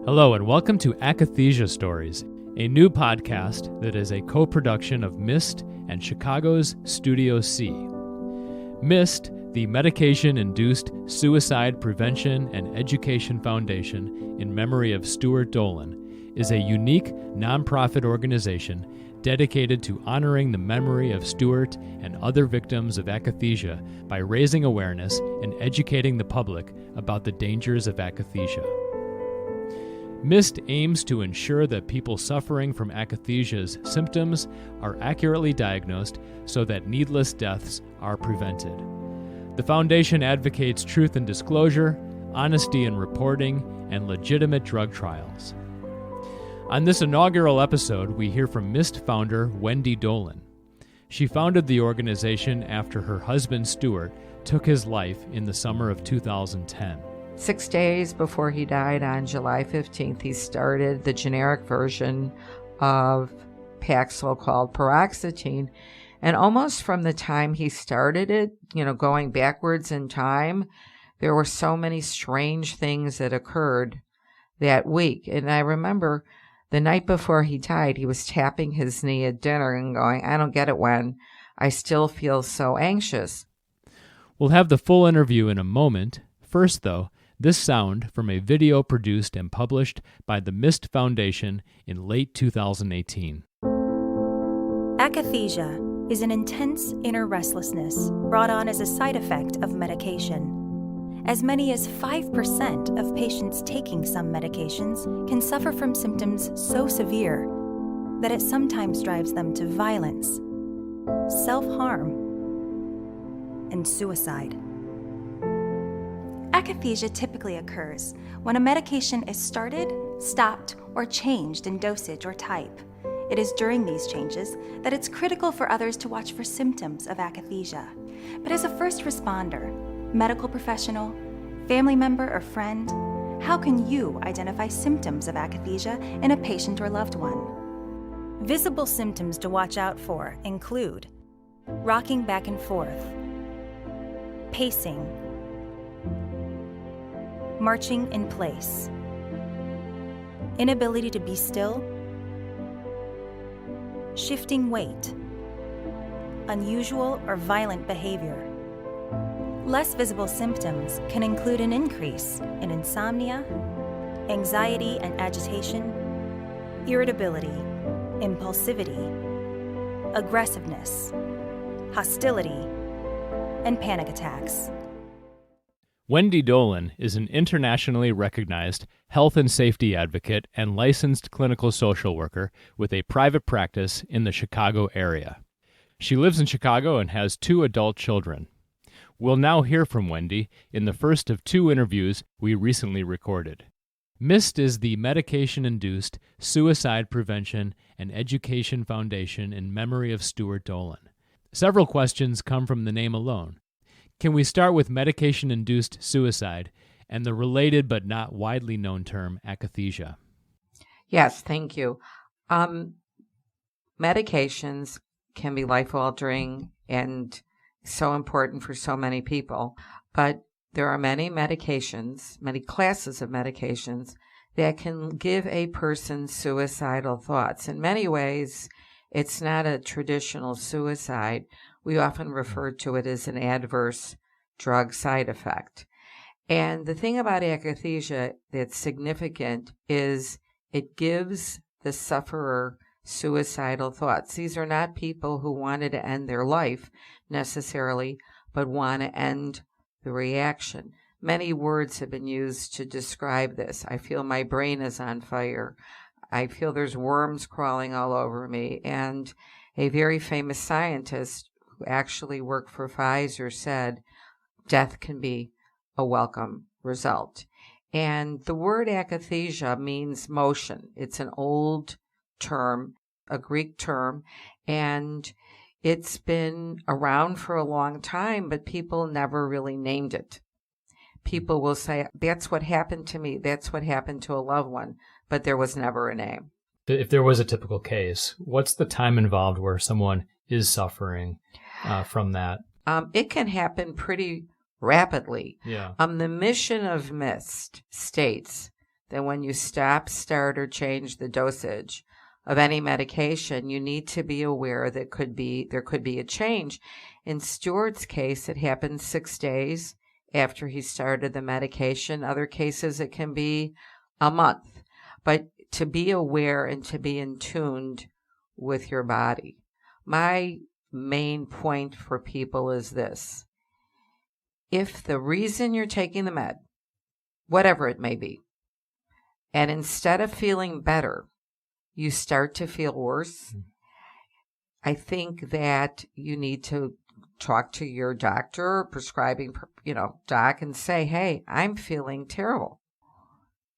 Hello and welcome to Akathisia Stories, a new podcast that is a co-production of MIST and Chicago's Studio C. MIST, the Medication-Induced Suicide Prevention and Education Foundation in Memory of Stewart Dolin, is a unique nonprofit organization dedicated to honoring the memory of Stuart and other victims of akathisia by raising awareness and educating the public about the dangers of akathisia. MIST aims to ensure that people suffering from akathisia's symptoms are accurately diagnosed so that needless deaths are prevented. The foundation advocates truth and disclosure, honesty in reporting, and legitimate drug trials. On this inaugural episode, we hear from MIST founder Wendy Dolan. She founded the organization after her husband Stuart took his life in the summer of 2010. 6 days before he died on July 15th, he started the generic version of Paxil called paroxetine. And almost from the time he started it, going backwards in time, there were so many strange things that occurred that week. And I remember the night before he died, he was tapping his knee at dinner and going, "I don't get it, Wen. I still feel so anxious." We'll have the full interview in a moment. First, though, this sound from a video produced and published by the MIST Foundation in late 2018. Akathisia is an intense inner restlessness brought on as a side effect of medication. As many as 5% of patients taking some medications can suffer from symptoms so severe that it sometimes drives them to violence, self-harm, and suicide. Akathisia typically occurs when a medication is started, stopped, or changed in dosage or type. It is during these changes that it's critical for others to watch for symptoms of akathisia. But as a first responder, medical professional, family member, or friend, how can you identify symptoms of akathisia in a patient or loved one? Visible symptoms to watch out for include rocking back and forth, pacing, marching in place, inability to be still, shifting weight, unusual or violent behavior. Less visible symptoms can include an increase in insomnia, anxiety and agitation, irritability, impulsivity, aggressiveness, hostility, and panic attacks. Wendy Dolan is an internationally recognized health and safety advocate and licensed clinical social worker with a private practice in the Chicago area. She lives in Chicago and has 2 adult children. We'll now hear from Wendy in the first of 2 interviews we recently recorded. MIST is the Medication-Induced Suicide Prevention and Education Foundation in Memory of Stewart Dolan. Several questions come from the name alone. Can we start with medication-induced suicide and the related but not widely known term akathisia? Yes, thank you. Medications can be life-altering and so important for so many people, but there are many medications, many classes of medications that can give a person suicidal thoughts. In many ways, it's not a traditional suicide. We often refer to it as an adverse drug side effect. And the thing about akathisia that's significant is it gives the sufferer suicidal thoughts. These are not people who wanted to end their life necessarily, but want to end the reaction. Many words have been used to describe this. I feel my brain is on fire. I feel there's worms crawling all over me. And a very famous scientist who actually worked for Pfizer said, death can be a welcome result. And the word akathisia means motion. It's an old term, a Greek term, and it's been around for a long time, but people never really named it. People will say, that's what happened to me, that's what happened to a loved one, but there was never a name. If there was a typical case, what's the time involved where someone is suffering from that? It can happen pretty rapidly. Yeah. The mission of MIST states that when you stop, start, or change the dosage of any medication, you need to be aware that there could be a change. In Stuart's case, it happened 6 days after he started the medication. Other cases, it can be a month. But to be aware and to be in tuned with your body. My main point for people is this. If the reason you're taking the med, whatever it may be, and instead of feeling better, you start to feel worse, I think that you need to talk to your doctor, prescribing, doc, and say, hey, I'm feeling terrible.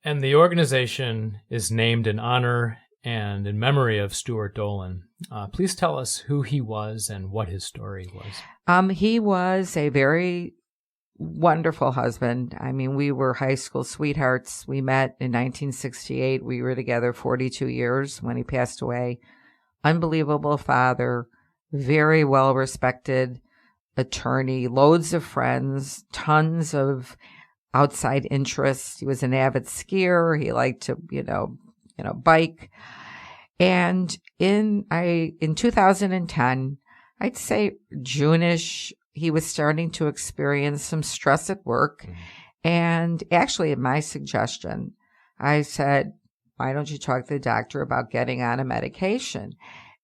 And the organization is named in honor and in memory of Stuart Dolan. Please tell us who he was and what his story was. He was a very wonderful husband. I mean, we were high school sweethearts. We met in 1968. We were together 42 years when he passed away. Unbelievable father, very well-respected attorney, loads of friends, tons of outside interests. He was an avid skier. He liked to, bike. And in 2010, I'd say June-ish, he was starting to experience some stress at work. And actually, at my suggestion, I said, why don't you talk to the doctor about getting on a medication?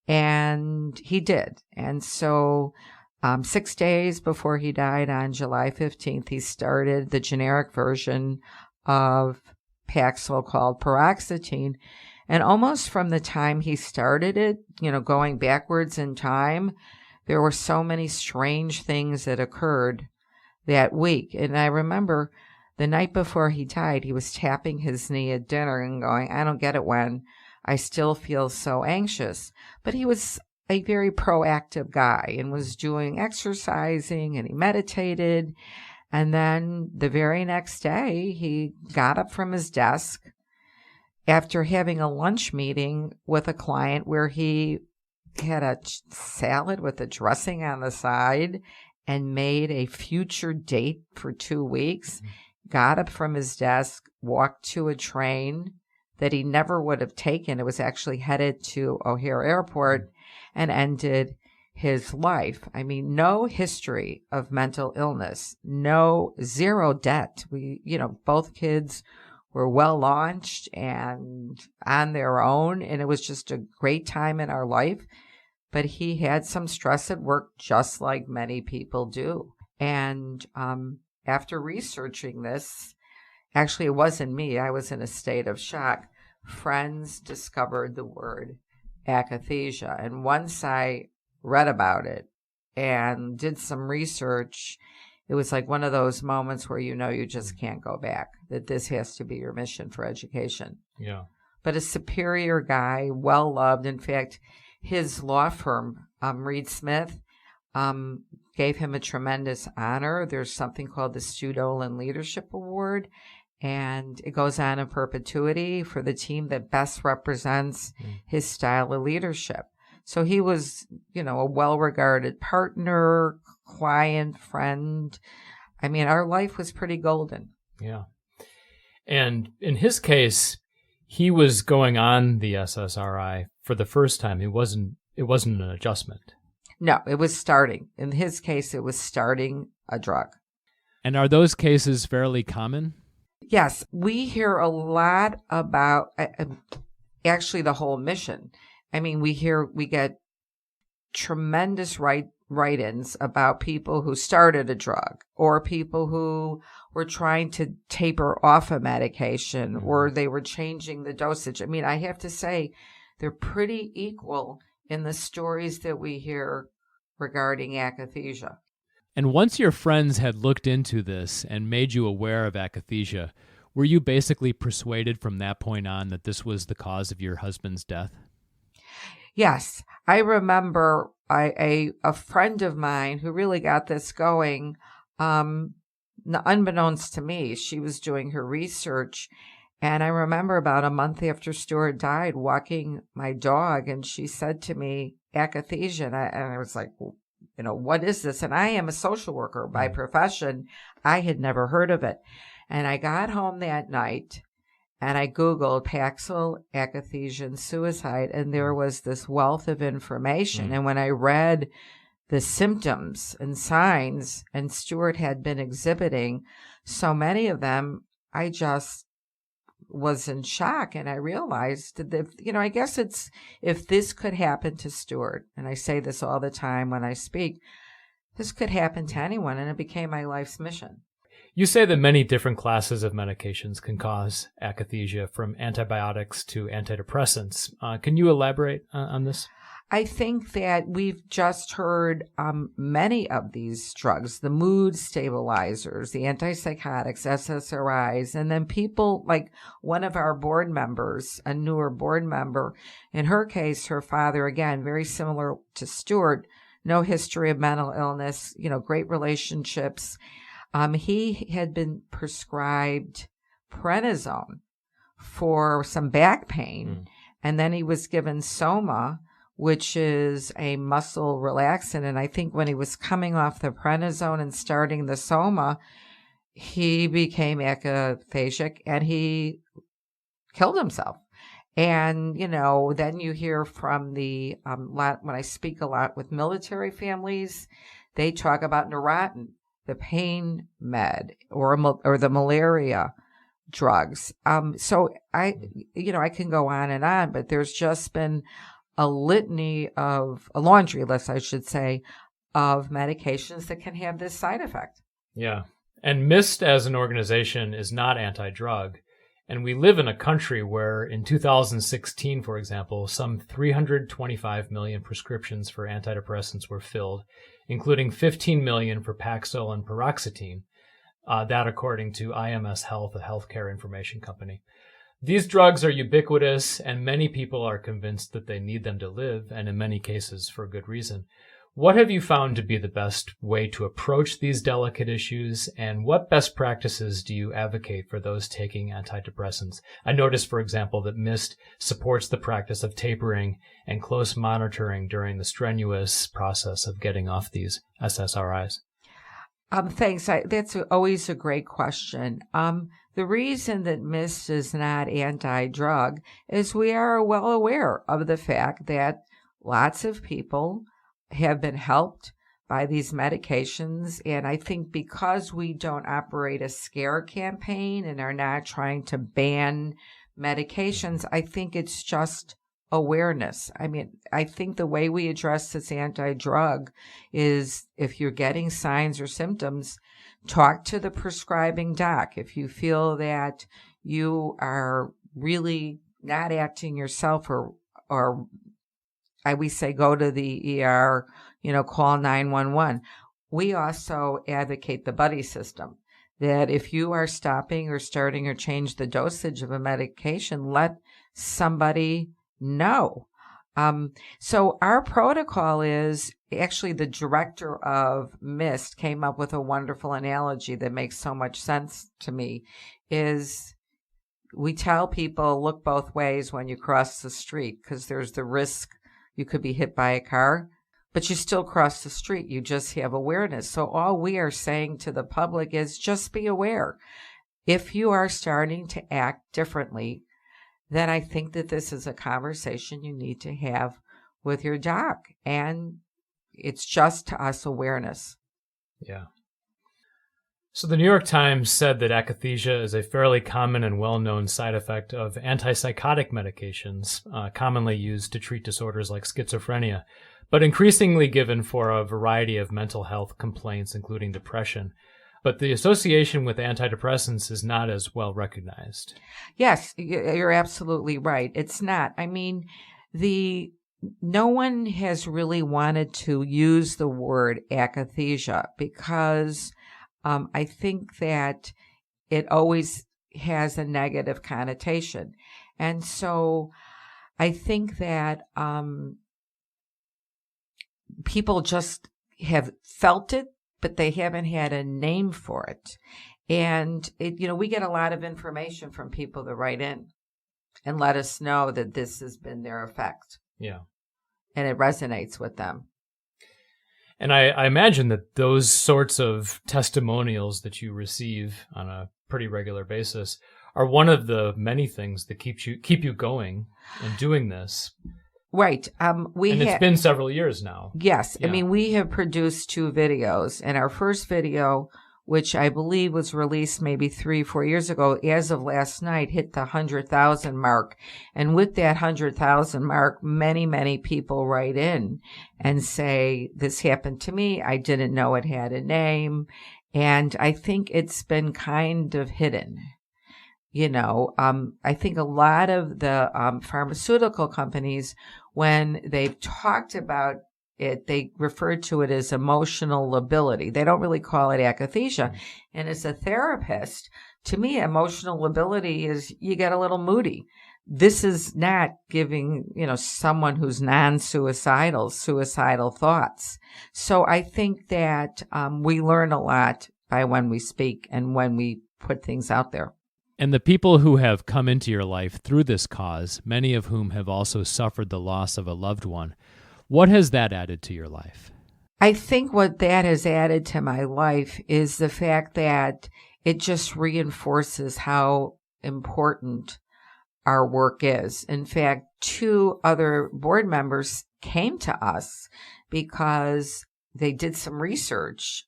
And he did. And so 6 days before he died on July 15th, he started the generic version of Paxil called paroxetine. And almost from the time he started it, going backwards in time, there were so many strange things that occurred that week. And I remember the night before he died, he was tapping his knee at dinner and going, I don't get it, Wen. I still feel so anxious. But he was a very proactive guy and was doing exercising, and he meditated. And then the very next day, he got up from his desk after having a lunch meeting with a client where he had a salad with a dressing on the side and made a future date for 2 weeks, got up from his desk, walked to a train that he never would have taken. It was actually headed to O'Hare Airport, and ended his life. I mean, no history of mental illness, zero debt. We, both kids were well launched and on their own, and it was just a great time in our life. But he had some stress at work, just like many people do. And after researching this, actually, it wasn't me. I was in a state of shock. Friends discovered the word akathisia. And once I read about it and did some research, it was like one of those moments where you just can't go back, that this has to be your mission for education. Yeah. But a superior guy, well-loved. In fact, his law firm, Reed Smith, gave him a tremendous honor. There's something called the Stuart Dolan Leadership Award, and it goes on in perpetuity for the team that best represents his style of leadership. So he was, a well-regarded partner, client, friend. I mean, our life was pretty golden. Yeah. And in his case, he was going on the SSRI for the first time. It wasn't an adjustment. No, it was starting. In his case, it was starting a drug. And are those cases fairly common? Yes, we hear a lot about actually the whole mission. I mean, we get tremendous write-ins about people who started a drug, or people who were trying to taper off a medication, or they were changing the dosage. I mean, I have to say they're pretty equal in the stories that we hear regarding akathisia. And once your friends had looked into this and made you aware of akathisia, were you basically persuaded from that point on that this was the cause of your husband's death? Yes. I remember a friend of mine who really got this going, unbeknownst to me, she was doing her research. And I remember about a month after Stuart died, walking my dog, and she said to me, akathisia. And I was like, well, what is this? And I am a social worker by profession. I had never heard of it. And I got home that night And I Googled Paxil, akathisia, and suicide, and there was this wealth of information. And when I read the symptoms and signs, and Stuart had been exhibiting so many of them, I just was in shock. And I realized that, I guess it's, if this could happen to Stuart, and I say this all the time when I speak, this could happen to anyone, and it became my life's mission. You say that many different classes of medications can cause akathisia, from antibiotics to antidepressants. Can you elaborate on this? I think that we've just heard many of these drugs, the mood stabilizers, the antipsychotics, SSRIs, and then people like one of our board members, a newer board member, in her case, her father, again, very similar to Stuart, no history of mental illness, great relationships. He had been prescribed prednisone for some back pain, and then he was given Soma, which is a muscle relaxant. And I think when he was coming off the prednisone and starting the Soma, he became akathisic and he killed himself. And, then you hear from the, when I speak a lot with military families, they talk about Neurontin, the pain med, or the malaria drugs. So I can go on, but there's just been a laundry list, I should say, of medications that can have this side effect. Yeah. And MIST as an organization is not anti-drug. And we live in a country where in 2016, for example, some 325 million prescriptions for antidepressants were filled, including 15 million for Paxil and paroxetine, that according to IMS Health, a healthcare information company. These drugs are ubiquitous, and many people are convinced that they need them to live, and in many cases for good reason. What have you found to be the best way to approach these delicate issues, and what best practices do you advocate for those taking antidepressants? I noticed, for example, that MIST supports the practice of tapering and close monitoring during the strenuous process of getting off these SSRIs. Thanks. That's always a great question. The reason that MIST is not anti-drug is we are well aware of the fact that lots of people have been helped by these medications. And I think because we don't operate a scare campaign and are not trying to ban medications, I think it's just awareness. I mean, I think the way we address this anti-drug is if you're getting signs or symptoms, talk to the prescribing doc. If you feel that you are really not acting yourself, or we say go to the ER, call 911. We also advocate the buddy system, that if you are stopping or starting or change the dosage of a medication, let somebody know. So our protocol is, actually the director of MIST came up with a wonderful analogy that makes so much sense to me, is we tell people look both ways when you cross the street, because there's the risk you could be hit by a car, but you still cross the street. You just have awareness. So all we are saying to the public is just be aware. If you are starting to act differently, then I think that this is a conversation you need to have with your doc. And it's just, to us, awareness. Yeah. So the New York Times said that akathisia is a fairly common and well-known side effect of antipsychotic medications, commonly used to treat disorders like schizophrenia, but increasingly given for a variety of mental health complaints, including depression. But the association with antidepressants is not as well recognized. Yes, you're absolutely right. It's not. I mean, no one has really wanted to use the word akathisia because I think that it always has a negative connotation. And so I think that people just have felt it, but they haven't had a name for it. And, we get a lot of information from people that write in and let us know that this has been their effect. Yeah. And it resonates with them. And I imagine that those sorts of testimonials that you receive on a pretty regular basis are one of the many things that keep you going and doing this. Right. It's been several years now. Yes. Yeah. I mean, we have produced 2 videos, and our first video, which I believe was released maybe 3-4 years ago, as of last night, hit the 100,000 mark. And with that 100,000 mark, many, many people write in and say, this happened to me. I didn't know it had a name. And I think it's been kind of hidden. I think a lot of the pharmaceutical companies, when they've talked about it, they refer to it as emotional lability. They don't really call it akathisia. And as a therapist, to me, emotional lability is you get a little moody. This is not giving, someone who's non-suicidal, suicidal thoughts. So I think that we learn a lot by when we speak and when we put things out there. And the people who have come into your life through this cause, many of whom have also suffered the loss of a loved one, what has that added to your life? I think what that has added to my life is the fact that it just reinforces how important our work is. In fact, 2 other board members came to us because they did some research.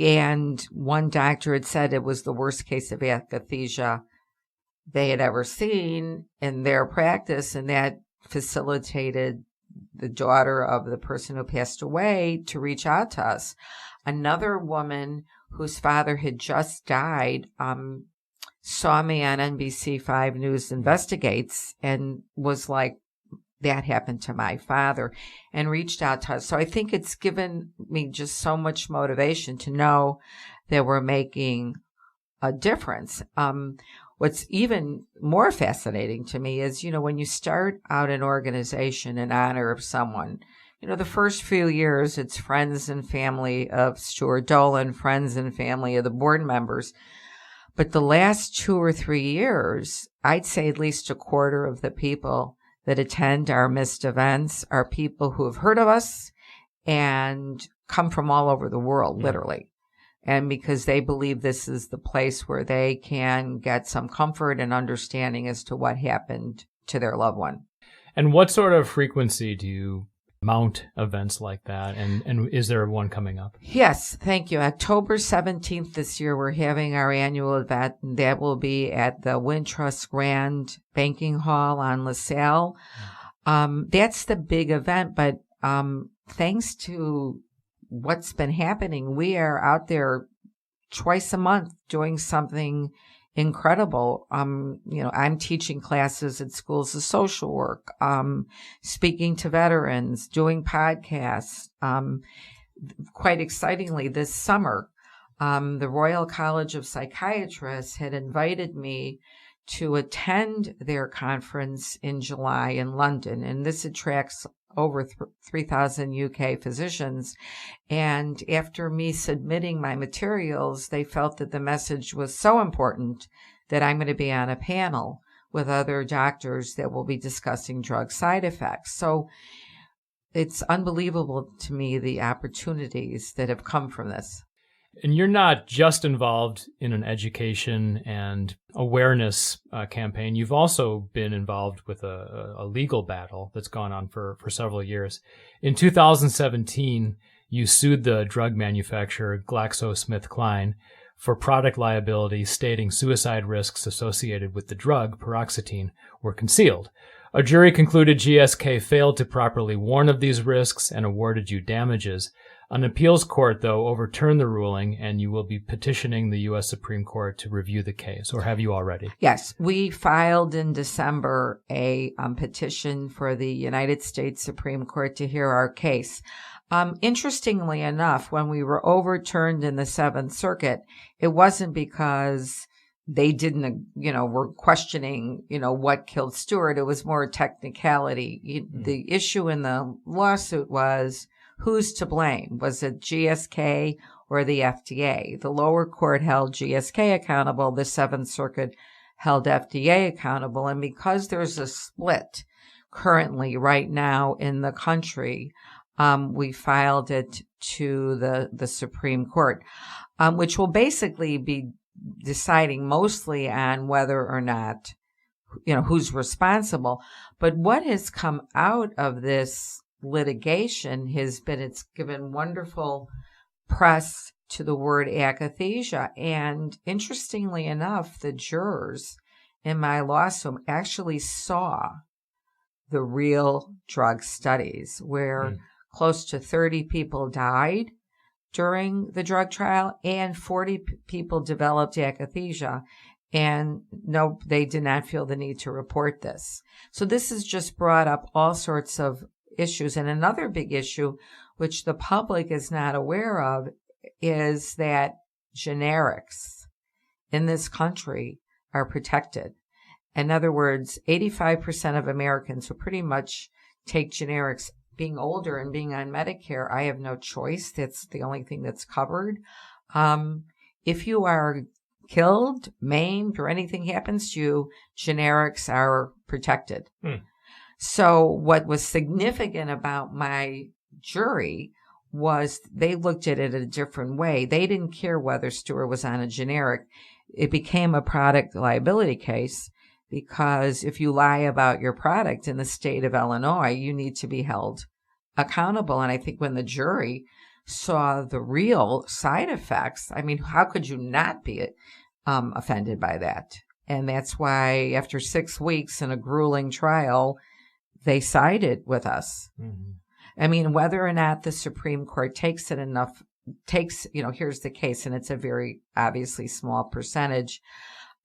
And one doctor had said it was the worst case of akathisia they had ever seen in their practice, and that facilitated the daughter of the person who passed away to reach out to us. Another woman whose father had just died saw me on NBC5 News Investigates and was like, that happened to my father, and reached out to us. So I think it's given me just so much motivation to know that we're making a difference. What's even more fascinating to me is, when you start out an organization in honor of someone, the first few years, it's friends and family of Stuart Dolan, friends and family of the board members. But the last 2 or 3 years, I'd say at least a quarter of the people that attend our missed events are people who have heard of us and come from all over the world, literally. And because they believe this is the place where they can get some comfort and understanding as to what happened to their loved one. And what sort of frequency do you mount events like that? And is there one coming up? Yes, thank you. October 17th this year, we're having our annual event, and that will be at the Wintrust Grand Banking Hall on LaSalle. That's the big event, but thanks to what's been happening, we are out there twice a month doing something incredible. I'm teaching classes at schools of social work, speaking to veterans, doing podcasts. Quite excitingly, this summer, the Royal College of Psychiatrists had invited me to attend their conference in July in London, and this attracts over 3,000 UK physicians. And after me submitting my materials, they felt that the message was so important that I'm going to be on a panel with other doctors that will be discussing drug side effects. So it's unbelievable to me, the opportunities that have come from this. And you're not just involved in an education and awareness campaign. You've also been involved with a legal battle that's gone on for several years. In 2017, you sued the drug manufacturer GlaxoSmithKline for product liability, stating suicide risks associated with the drug, paroxetine, were concealed. A jury concluded GSK failed to properly warn of these risks and awarded you damages. An appeals court, though, overturned the ruling, and you will be petitioning the U.S. Supreme Court to review the case, or have you already? Yes, we filed in December a petition for the United States Supreme Court to hear our case. Interestingly enough, when we were overturned in the Seventh Circuit, it wasn't because they didn't, were questioning, what killed Stewart. It was more technicality. The issue in the lawsuit was, who's to blame? Was it GSK or the FDA? The lower court held GSK accountable. The Seventh Circuit held FDA accountable. And because there's a split currently right now in the country, we filed it to the Supreme Court, which will basically be deciding mostly on whether or not, who's responsible. But what has come out of this litigation has been, it's given wonderful press to the word akathisia. And interestingly enough, the jurors in my lawsuit actually saw the real drug studies where close to 30 people died during the drug trial and 40 people developed akathisia. And no, they did not feel the need to report this. So this has just brought up all sorts of issues. And another big issue, which the public is not aware of, is that generics in this country are protected. In other words, 85% of Americans who pretty much take generics, being older and being on Medicare, I have no choice. That's the only thing that's covered. If you are killed, maimed, or anything happens to you, generics are protected. So what was significant about my jury was they looked at it a different way. They didn't care whether Stuart was on a generic. It became a product liability case because if you lie about your product in the state of Illinois, you need to be held accountable. And I think when the jury saw the real side effects, I mean, how could you not be offended by that? And that's why after 6 weeks in a grueling trial, they sided with us. I mean, whether or not the Supreme Court takes, here's the case, and it's a very obviously small percentage.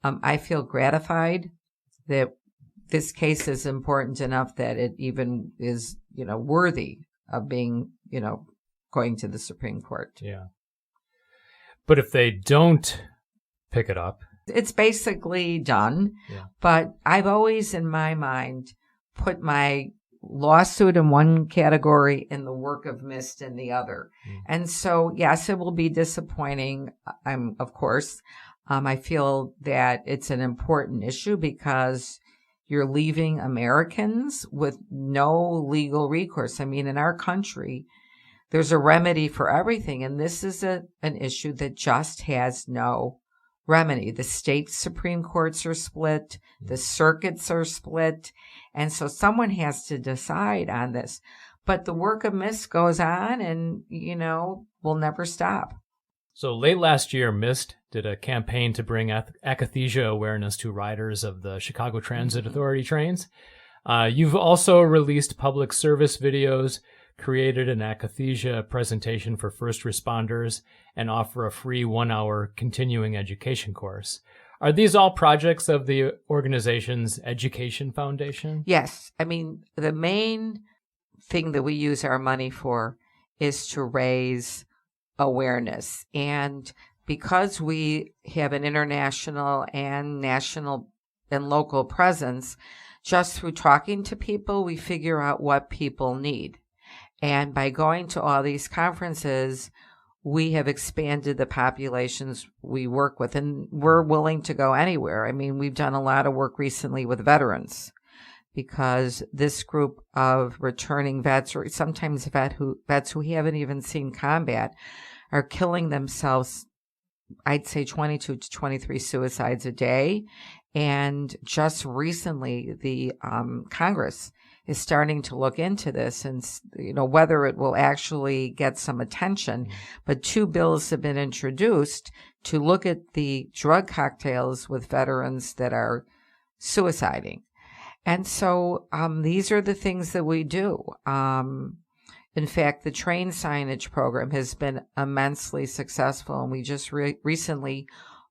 I feel gratified that this case is important enough that it even is, worthy of being, going to the Supreme Court. Yeah. But if they don't pick it up, it's basically done. Yeah. But I've always, in my mind, put my lawsuit in one category and the work of MIST in the other. And so, yes, it will be disappointing. Of course, I feel that it's an important issue because you're leaving Americans with no legal recourse. I mean, in our country, there's a remedy for everything. And this is an issue that just has no remedy. The state Supreme Courts are split. The circuits are split. And so someone has to decide on this. But the work of MIST goes on and, will never stop. So late last year, MIST did a campaign to bring akathisia awareness to riders of the Chicago Transit Authority trains. You've also released public service videos, created an akathisia presentation for first responders, and offer a free 1-hour continuing education course. Are these all projects of the organization's Education Foundation? Yes. I mean, the main thing that we use our money for is to raise awareness. And because we have an international and national and local presence, just through talking to people, we figure out what people need. And by going to all these conferences, we have expanded the populations we work with, and we're willing to go anywhere. I mean, we've done a lot of work recently with veterans because this group of returning vets, or sometimes vets who haven't even seen combat, are killing themselves, I'd say 22 to 23 suicides a day. And just recently, the Congress is starting to look into this and, whether it will actually get some attention. But 2 bills have been introduced to look at the drug cocktails with veterans that are suiciding. And so these are the things that we do. In fact, the train signage program has been immensely successful, and we just recently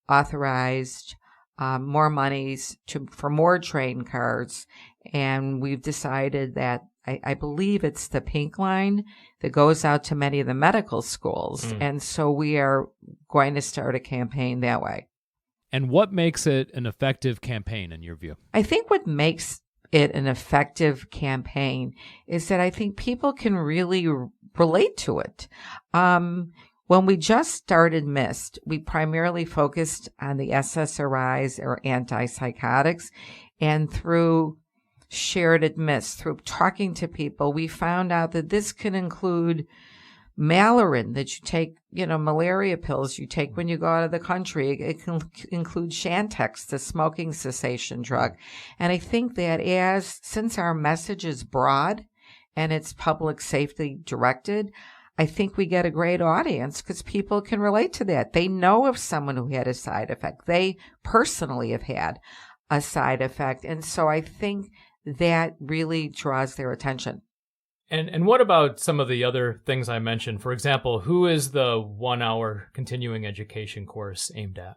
authorized more monies for more train cards. And we've decided that I believe it's the pink line that goes out to many of the medical schools. And so we are going to start a campaign that way. And what makes it an effective campaign in your view? I think what makes it an effective campaign is that I think people can really relate to it. When we just started MIST, we primarily focused on the SSRIs or antipsychotics, and through shared at MIST, through talking to people, we found out that this can include Malarin that you take, malaria pills you take when you go out of the country. It can include Chantix, the smoking cessation drug. And I think that since our message is broad and it's public safety directed, I think we get a great audience because people can relate to that. They know of someone who had a side effect. They personally have had a side effect. And so I think that really draws their attention. And what about some of the other things I mentioned? For example, who is the 1-hour continuing education course aimed at?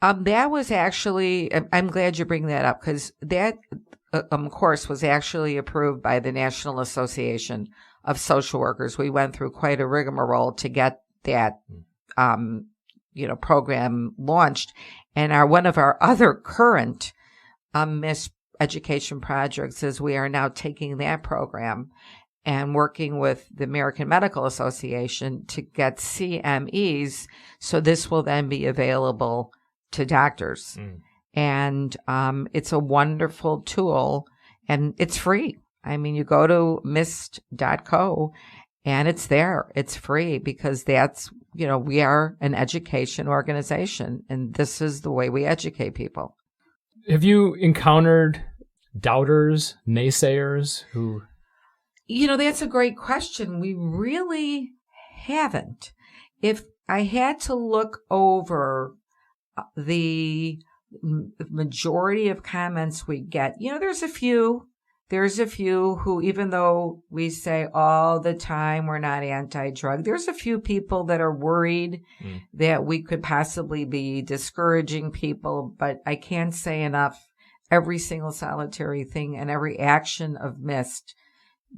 That was actually, I'm glad you bring that up, because that course was actually approved by the National Association of Social Workers. We went through quite a rigmarole to get that, program launched. And one of our other current Miss Education projects is we are now taking that program and working with the American Medical Association to get CMEs. So this will then be available to doctors. And it's a wonderful tool, and it's free. I mean, you go to mist.co and it's there. It's free because that's, we are an education organization, and this is the way we educate people. Have you encountered doubters, naysayers who... That's a great question. We really haven't. If I had to look over the majority of comments we get, there's a few who, even though we say all the time we're not anti-drug, there's a few people that are worried that we could possibly be discouraging people. But I can't say enough. Every single solitary thing and every action of MIST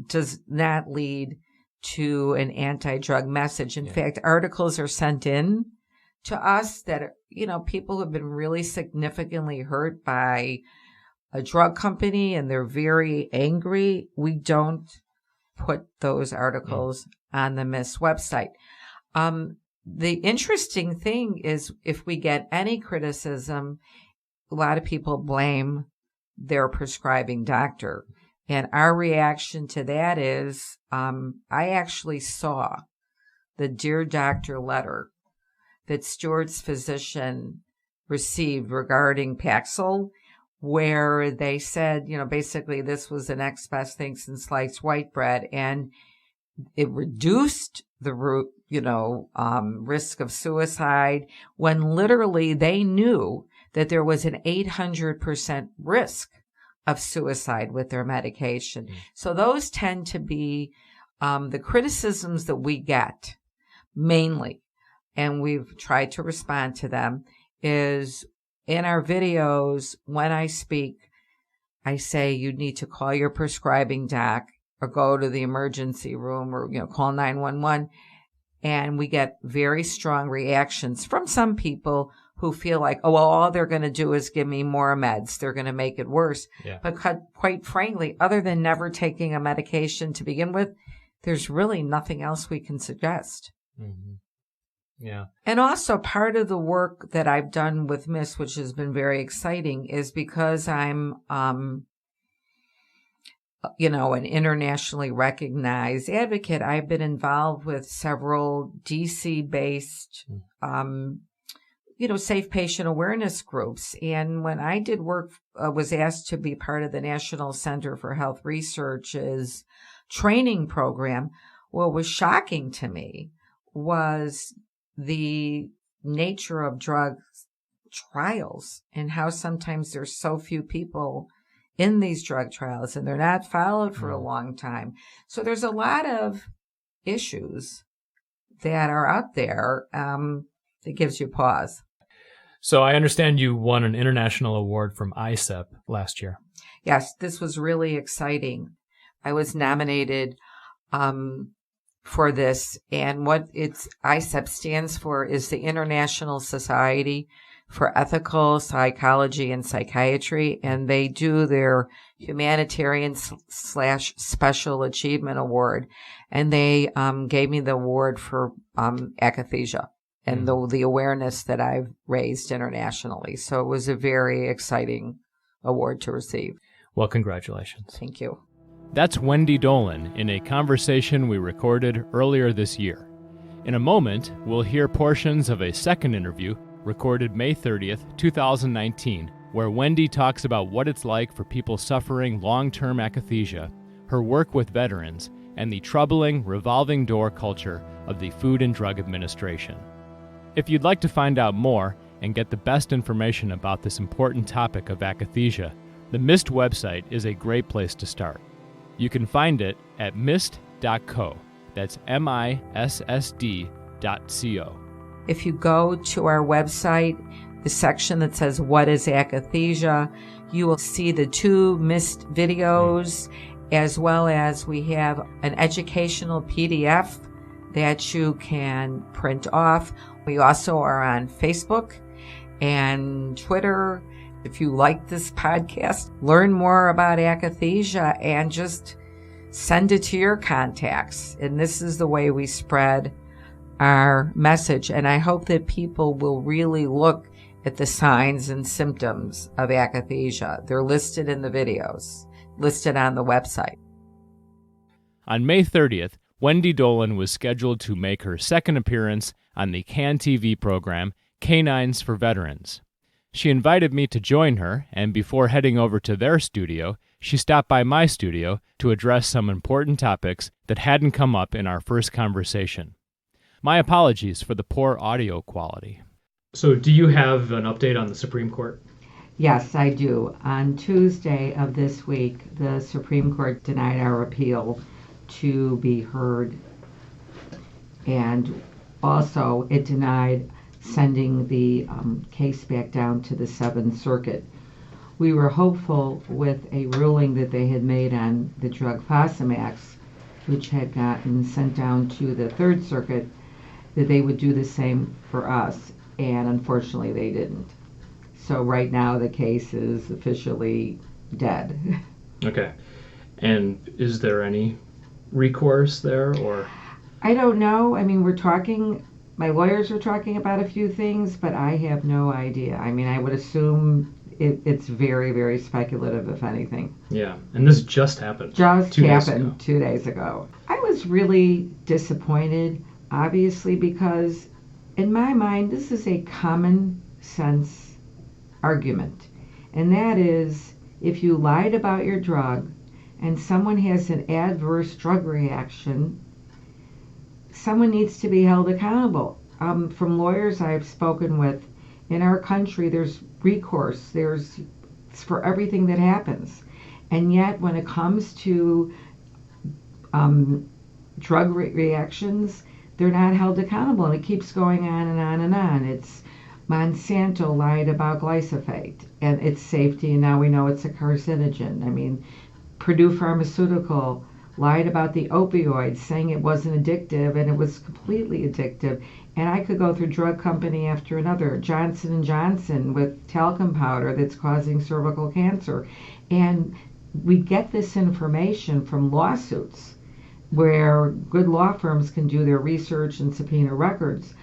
does not lead to an anti-drug message. In fact, articles are sent in to us that, people who have been really significantly hurt by a drug company and they're very angry. We don't put those articles on the MIST website. The interesting thing is if we get any criticism, a lot of people blame their prescribing doctor. And our reaction to that is, I actually saw the Dear Doctor letter that Stuart's physician received regarding Paxil, where they said, basically this was the next best thing since sliced white bread, and it reduced the risk of suicide when literally they knew that there was an 800% risk of suicide with their medication. So those tend to be the criticisms that we get mainly, and we've tried to respond to them, is in our videos, when I speak, I say you need to call your prescribing doc or go to the emergency room or, call 911. And we get very strong reactions from some people who feel like, oh, well, all they're going to do is give me more meds. They're going to make it worse. Yeah. But quite frankly, other than never taking a medication to begin with, there's really nothing else we can suggest. Mm-hmm. Yeah. And also part of the work that I've done with MIST, which has been very exciting, is because I'm, an internationally recognized advocate. I've been involved with several DC-based, safe patient awareness groups. And when I did work, was asked to be part of the National Center for Health Research's training program, what was shocking to me was the nature of drug trials and how sometimes there's so few people in these drug trials and they're not followed for a long time. So there's a lot of issues that are out there that gives you pause. So I understand you won an international award from ISEP last year. Yes, this was really exciting. I was nominated for this, and what ISEP stands for is the International Society for Ethical Psychology and Psychiatry, and they do their humanitarian / special achievement award, and they gave me the award for akathisia and the awareness that I've raised internationally. So it was a very exciting award to receive. Well, congratulations. Thank you. That's Wendy Dolan in a conversation we recorded earlier this year. In a moment, we'll hear portions of a second interview recorded May 30th, 2019, where Wendy talks about what it's like for people suffering long-term akathisia, her work with veterans, and the troubling revolving door culture of the Food and Drug Administration. If you'd like to find out more and get the best information about this important topic of akathisia, the MIST website is a great place to start. You can find it at mist.co. That's MISSD.co. If you go to our website, the section that says What is Akathisia, you will see the 2 MIST videos, as well as we have an educational PDF that you can print off. We also are on Facebook and Twitter. If you like this podcast, learn more about akathisia and just send it to your contacts. And this is the way we spread our message. And I hope that people will really look at the signs and symptoms of akathisia. They're listed in the videos, listed on the website. On May 30th, Wendy Dolan was scheduled to make her second appearance on the CAN TV program, Canines for Veterans. She invited me to join her, and before heading over to their studio, she stopped by my studio to address some important topics that hadn't come up in our first conversation. My apologies for the poor audio quality. So do you have an update on the Supreme Court? Yes, I do. On Tuesday of this week, the Supreme Court denied our appeal to be heard, and also it denied sending the case back down to the Seventh Circuit. We were hopeful with a ruling that they had made on the drug Fosamax, which had gotten sent down to the Third Circuit, that they would do the same for us, and unfortunately they didn't. So right now the case is officially dead. Okay. And is there any recourse there, or? I don't know. I mean, my lawyers are talking about a few things, but I have no idea. I mean, I would assume it's very, very speculative, if anything. Yeah, and this just happened. 2 days ago. I was really disappointed, obviously, because in my mind, this is a common sense argument. And that is, if you lied about your drug and someone has an adverse drug reaction, someone needs to be held accountable. From lawyers I've spoken with, in our country, there's recourse. It's for everything that happens. And yet, when it comes to drug reactions, they're not held accountable. And it keeps going on and on and on. It's Monsanto lied about glyphosate and its safety, and now we know it's a carcinogen. I mean, Purdue Pharmaceutical lied about the opioids, saying it wasn't addictive, and it was completely addictive. And I could go through drug company after another. Johnson & Johnson with talcum powder that's causing cervical cancer. And we get this information from lawsuits where good law firms can do their research and subpoena records.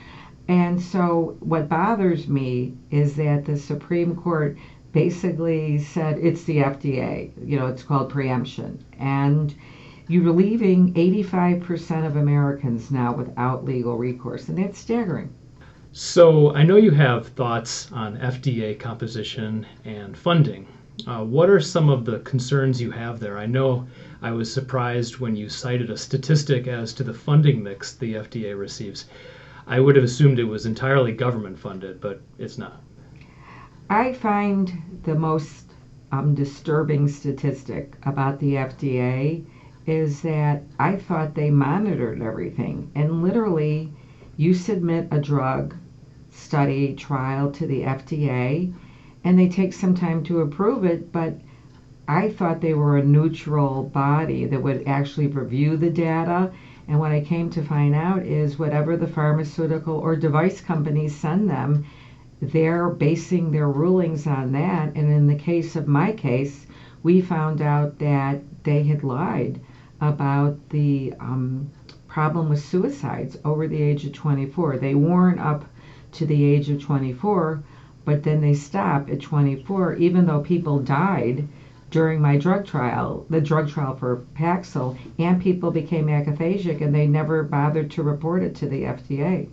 And so what bothers me is that the Supreme Court basically said it's the FDA. It's called preemption. And you're leaving 85% of Americans now without legal recourse, and that's staggering. So I know you have thoughts on FDA composition and funding. What are some of the concerns you have there? I know I was surprised when you cited a statistic as to the funding mix the FDA receives. I would have assumed it was entirely government funded, but it's not. I find the most disturbing statistic about the FDA is that I thought they monitored everything. And literally, you submit a drug study trial to the FDA, and they take some time to approve it, but I thought they were a neutral body that would actually review the data. And what I came to find out is whatever the pharmaceutical or device companies send them, they're basing their rulings on that. And in the case of my case, we found out that they had lied about the problem with suicides over the age of 24. They warn up to the age of 24, but then they stop at 24, even though people died during my drug trial, the drug trial for Paxil, and people became akathisic and they never bothered to report it to the FDA.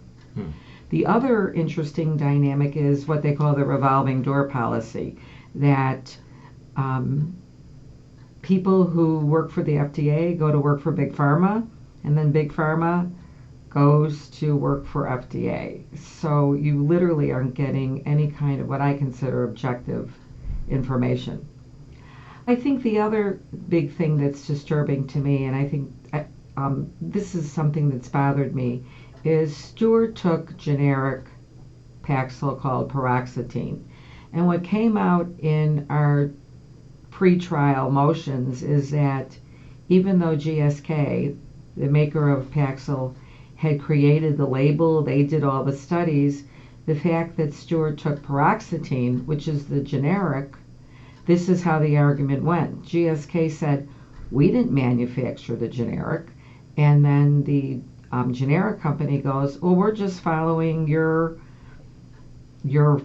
The other interesting dynamic is what they call the revolving door policy, that people who work for the FDA go to work for Big Pharma, and then Big Pharma goes to work for FDA. So you literally aren't getting any kind of what I consider objective information. I think the other big thing that's disturbing to me, and I think this is something that's bothered me, is Stuart took generic Paxil called paroxetine. And what came out in our pre-trial motions is that even though GSK, the maker of Paxil, had created the label, they did all the studies, the fact that Stuart took paroxetine, which is the generic, this is how the argument went. GSK said, we didn't manufacture the generic. And then the generic company goes, well, we're just following your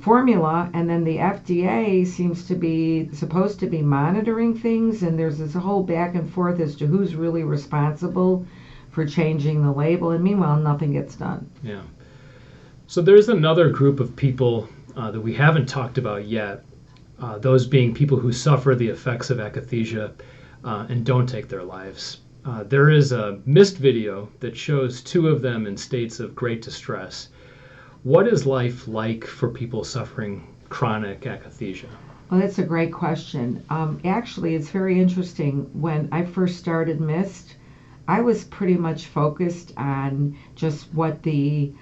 formula. And then the FDA seems to be supposed to be monitoring things. And there's this whole back and forth as to who's really responsible for changing the label. And meanwhile, nothing gets done. Yeah. So there's another group of people that we haven't talked about yet. Those being people who suffer the effects of akathisia and don't take their lives. There is a missed video that shows two of them in states of great distress. What is life like for people suffering chronic akathisia? Well, that's a great question. Actually, it's very interesting. When I first started MIST, I was pretty much focused on just what the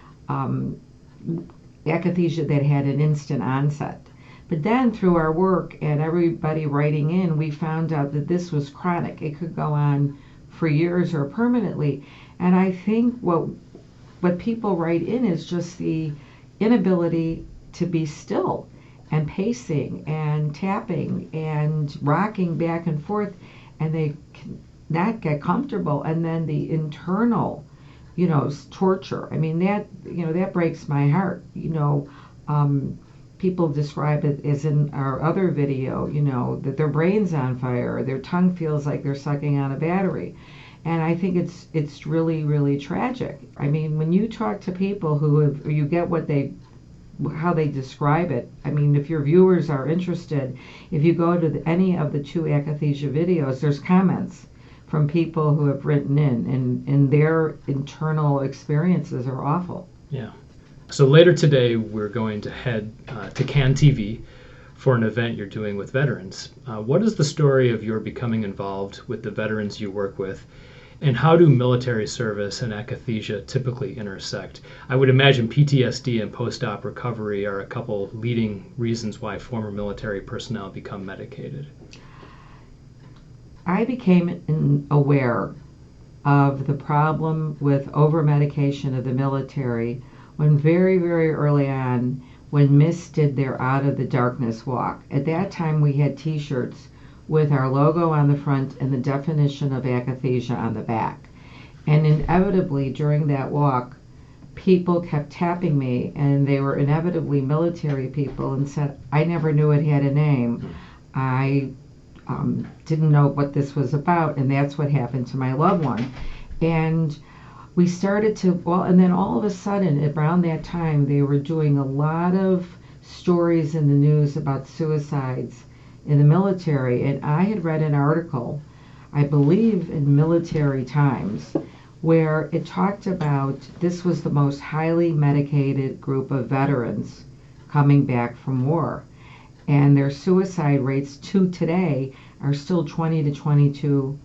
akathisia that had an instant onset. But then through our work and everybody writing in, we found out that this was chronic. It could go on for years or permanently. And I think what people write in is just the inability to be still and pacing and tapping and rocking back and forth, and they cannot get comfortable. And then the internal, torture. I mean, that breaks my heart. People describe it as in our other video, that their brain's on fire, their tongue feels like they're sucking on a battery. And I think it's really, really tragic. I mean, when you talk to people you get how they describe it. I mean, if your viewers are interested, if you go to any of the two akathisia videos, there's comments from people who have written in, and their internal experiences are awful. Yeah. So later today, we're going to head to CAN TV for an event you're doing with veterans. What is the story of your becoming involved with the veterans you work with, and how do military service and akathisia typically intersect? I would imagine PTSD and post-op recovery are a couple leading reasons why former military personnel become medicated. I became aware of the problem with overmedication of the military when very, very early on, when MIST did their Out of the Darkness walk. At that time, we had T-shirts with our logo on the front and the definition of akathisia on the back. And inevitably, during that walk, people kept tapping me, and they were inevitably military people, and said, I never knew it had a name. I didn't know what this was about, and that's what happened to my loved one. And we started to, and then all of a sudden, around that time, they were doing a lot of stories in the news about suicides in the military. And I had read an article, I believe in Military Times, where it talked about this was the most highly medicated group of veterans coming back from war. And their suicide rates to today are still 20 to 22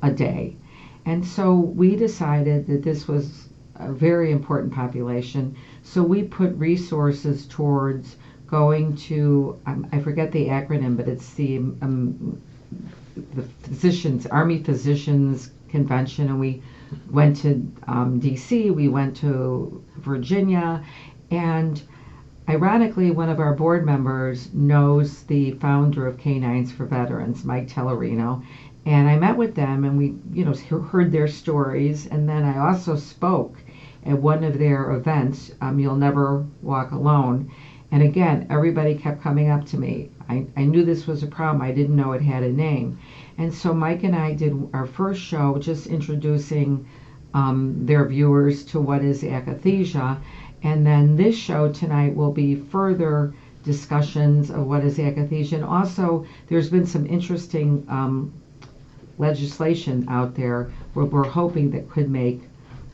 a day. And so we decided that this was a very important population. So we put resources towards going to, I forget the acronym, but it's the Army Physicians Convention. And we went to DC, we went to Virginia, and ironically, one of our board members knows the founder of Canines for Veterans, Mike Tellerino. And I met with them, and we, heard their stories. And then I also spoke at one of their events, You'll Never Walk Alone. And again, everybody kept coming up to me. I knew this was a problem. I didn't know it had a name. And so Mike and I did our first show just introducing their viewers to what is akathisia. And then this show tonight will be further discussions of what is akathisia. And also, there's been some interesting legislation out there where we're hoping that could make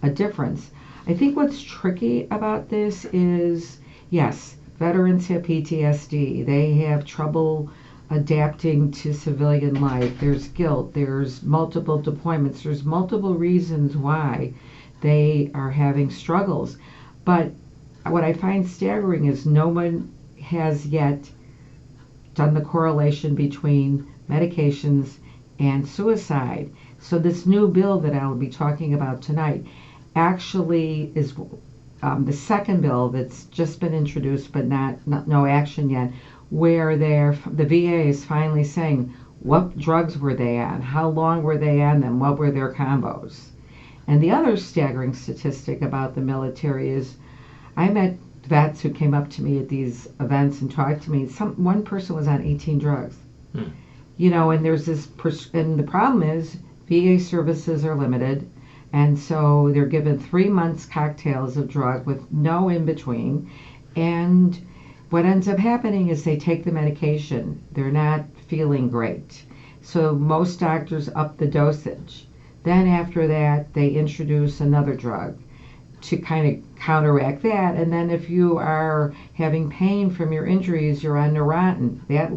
a difference. I think what's tricky about this is, yes, veterans have PTSD. They have trouble adapting to civilian life. There's guilt. There's multiple deployments. There's multiple reasons why they are having struggles. But what I find staggering is no one has yet done the correlation between medications and suicide. So this new bill that I'll be talking about tonight actually is the second bill that's just been introduced, but no action yet, where the VA is finally saying what drugs were they on, how long were they on them, what were their combos. And the other staggering statistic about the military is I met vets who came up to me at these events and talked to me. One person was on 18 drugs. You know, and there's this, and the problem is VA services are limited, and so they're given 3 months cocktails of drug with no in between. And what ends up happening is they take the medication. They're not feeling great. So most doctors up the dosage. Then after that, they introduce another drug to kind of counteract that. And then if you are having pain from your injuries, you're on Neurontin. That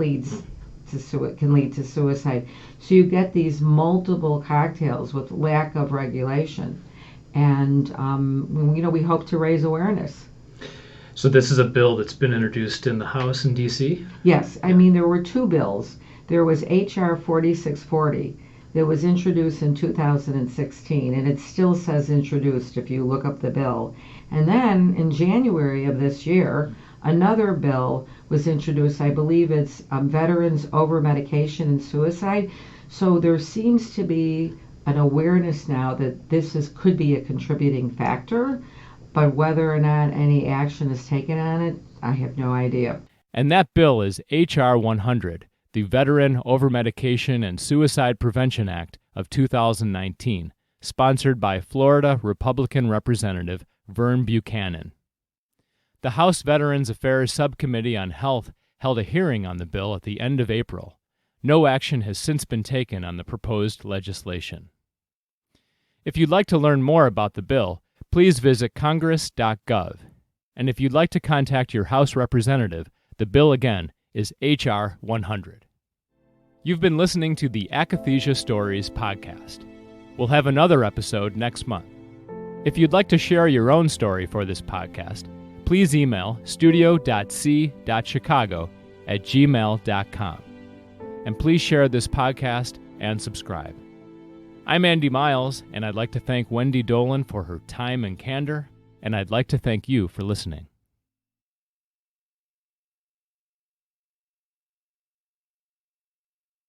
can lead to suicide. So you get these multiple cocktails with lack of regulation. And, we hope to raise awareness. So this is a bill that's been introduced in the House in D.C.? Yes. I mean, there were two bills. There was H.R. 4640 that was introduced in 2016, and it still says introduced if you look up the bill. And then in January of this year, another bill was introduced. I believe it's veterans overmedication and suicide. So there seems to be an awareness now that this could be a contributing factor, but whether or not any action is taken on it, I have no idea. And that bill is H.R. 100, the Veteran Overmedication and Suicide Prevention Act of 2019, sponsored by Florida Republican Representative Vern Buchanan. The House Veterans Affairs Subcommittee on Health held a hearing on the bill at the end of April. No action has since been taken on the proposed legislation. If you'd like to learn more about the bill, please visit congress.gov. And if you'd like to contact your House representative, the bill again is H.R. 100. You've been listening to the Akathisia Stories podcast. We'll have another episode next month. If you'd like to share your own story for this podcast, please email studio.c.chicago@gmail.com. And please share this podcast and subscribe. I'm Andy Miles, and I'd like to thank Wendy Dolan for her time and candor, and I'd like to thank you for listening.